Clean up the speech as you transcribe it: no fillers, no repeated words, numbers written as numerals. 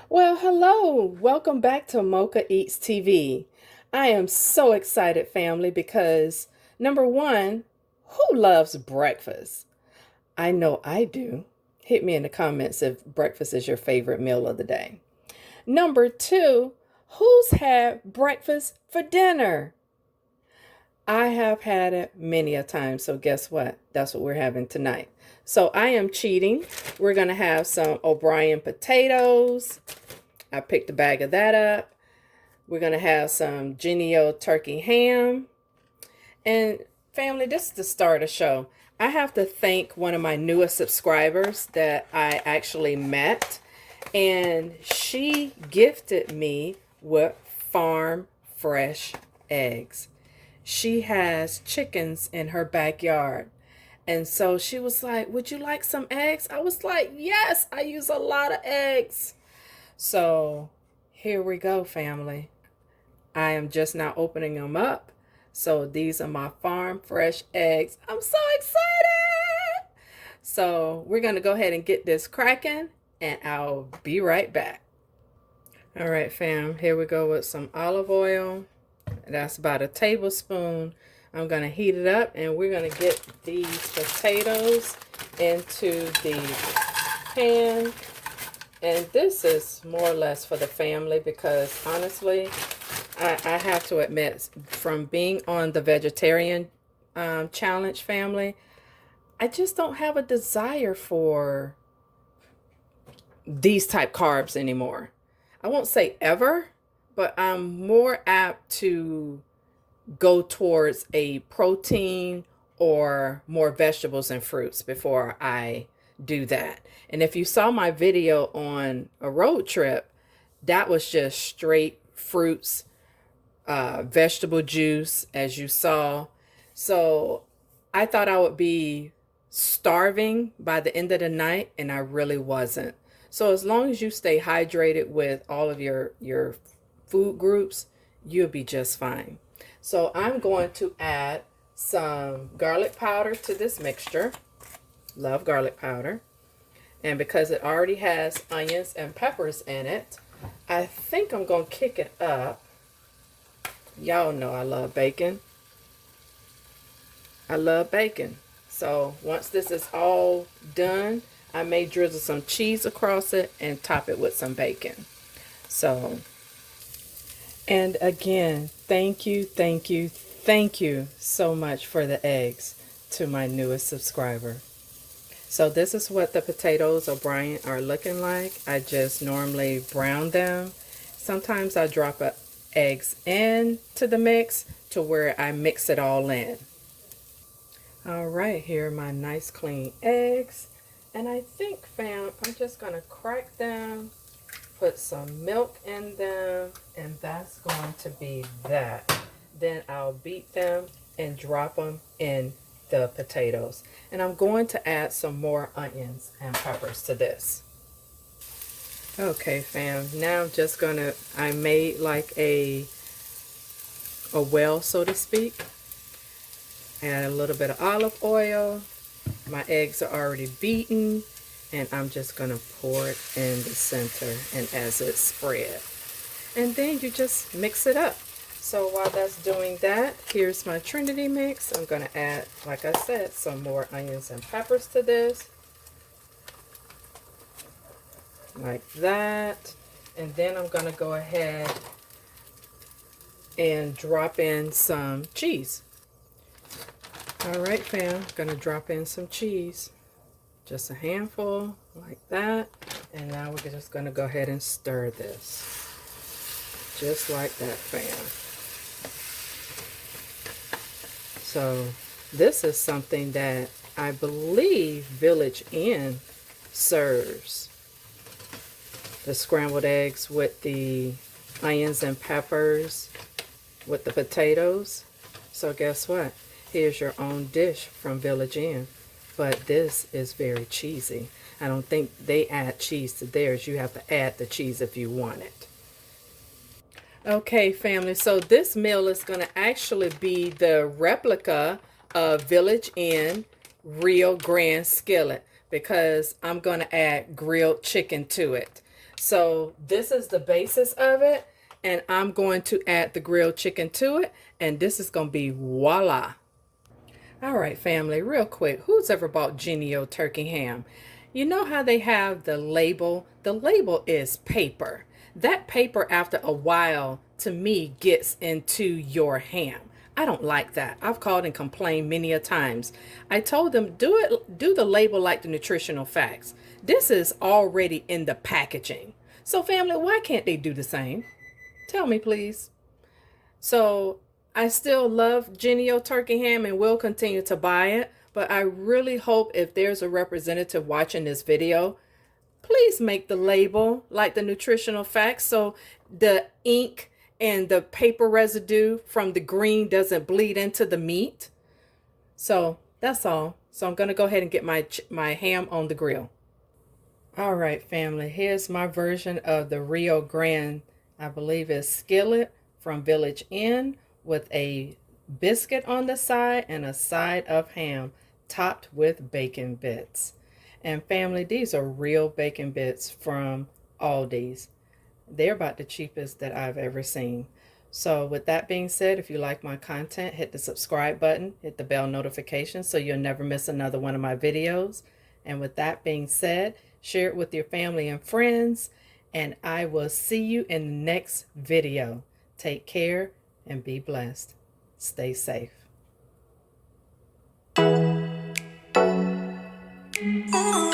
Well, hello. Welcome back to Mocha Eats TV. I am so excited, family, because number one, who loves breakfast? I know I do. Hit me in the comments if breakfast is your favorite meal of the day. Number two, who's had breakfast for dinner? I have had it many a time, so guess what? That's what we're having tonight. So I am cheating. We're going to have some O'Brien potatoes. I picked a bag of that up. We're going to have some Jennie O Turkey Ham. And family, this is the start of the show. I have to thank one of my newest subscribers that I actually met. And she gifted me with farm fresh eggs. She has chickens in her backyard. And so she was like, would you like some eggs? I was like, yes, I use a lot of eggs. So here we go, family. I am just now opening them up. So these are my farm fresh eggs. I'm so excited. So we're going to go ahead and get this cracking and I'll be right back. All right, fam, here we go with some olive oil. That's about a tablespoon. I'm going to heat it up and we're going to get these potatoes into the pan. And this is more or less for the family because honestly, I have to admit, from being on the vegetarian challenge, family, I just don't have a desire for these type carbs anymore. I won't say ever, but I'm more apt to go towards a protein or more vegetables and fruits before I do that. And if you saw my video on a road trip, that was just straight fruits, vegetable juice, as you saw. So I thought I would be starving by the end of the night, and I really wasn't. So as long as you stay hydrated with all of your food groups, you'll be just fine. So I'm going to add some garlic powder to this mixture. Love garlic powder. And because it already has onions and peppers in it, I think I'm going to kick it up. Y'all know I love bacon. I love bacon. So once this is all done, I may drizzle some cheese across it and top it with some bacon. So, and again, thank you so much for the eggs to my newest subscriber. So this is what the potatoes O'Brien are looking like. I just normally brown them. Sometimes I drop eggs into the mix to where I mix it all in. All right, here are my nice clean eggs. And I think, fam, I'm just going to crack them, put some milk in them, and that's going to be that. Then I'll beat them and drop them in the potatoes. And I'm going to add some more onions and peppers to this. Okay, fam, now I'm just gonna, I made like a well, so to speak. Add a little bit of olive oil. My eggs are already beaten, and I'm just gonna pour it in the center and as it's spread. And then you just mix it up. So while that's doing that, here's my Trinity mix. I'm going to add, like I said, some more onions and peppers to this. Like that. And then I'm going to go ahead and drop in some cheese. All right, fam. I'm going to drop in some cheese. Just a handful, like that. And now we're just going to go ahead and stir this. Just like that, fam. So this is something that I believe Village Inn serves. The scrambled eggs with the onions and peppers with the potatoes. So guess what? Here's your own dish from Village Inn. But this is very cheesy. I don't think they add cheese to theirs. You have to add the cheese if you want it. Okay, family, so this meal is going to actually be the replica of Village Inn Rio Grande Skillet because I'm going to add grilled chicken to it. So this is the basis of it. And I'm going to add the grilled chicken to it. And this is going to be voila. All right, family, real quick. Who's ever bought Jennie O Turkey Ham? You know how they have the label? The label is paper. That paper, after a while, to me, gets into your ham. I don't like that. I've called and complained many a times. I told them, do the label like the nutritional facts. This is already in the packaging. So, family, why can't they do the same? Tell me, please. So I still love Jennie O Turkey Ham and will continue to buy it. But I really hope if there's a representative watching this video, please make the label like the nutritional facts so the ink and the paper residue from the green doesn't bleed into the meat. So that's all. So I'm going to go ahead and get my ham on the grill. All right, family, here's my version of the Rio Grande, I believe is skillet from Village Inn, with a biscuit on the side and a side of ham topped with bacon bits. And family, these are real bacon bits from Aldi's. They're about the cheapest that I've ever seen. So with that being said, if you like my content, hit the subscribe button, hit the bell notification so you'll never miss another one of my videos. And with that being said, share it with your family and friends, and I will see you in the next video. Take care and be blessed. Stay safe. Ooh.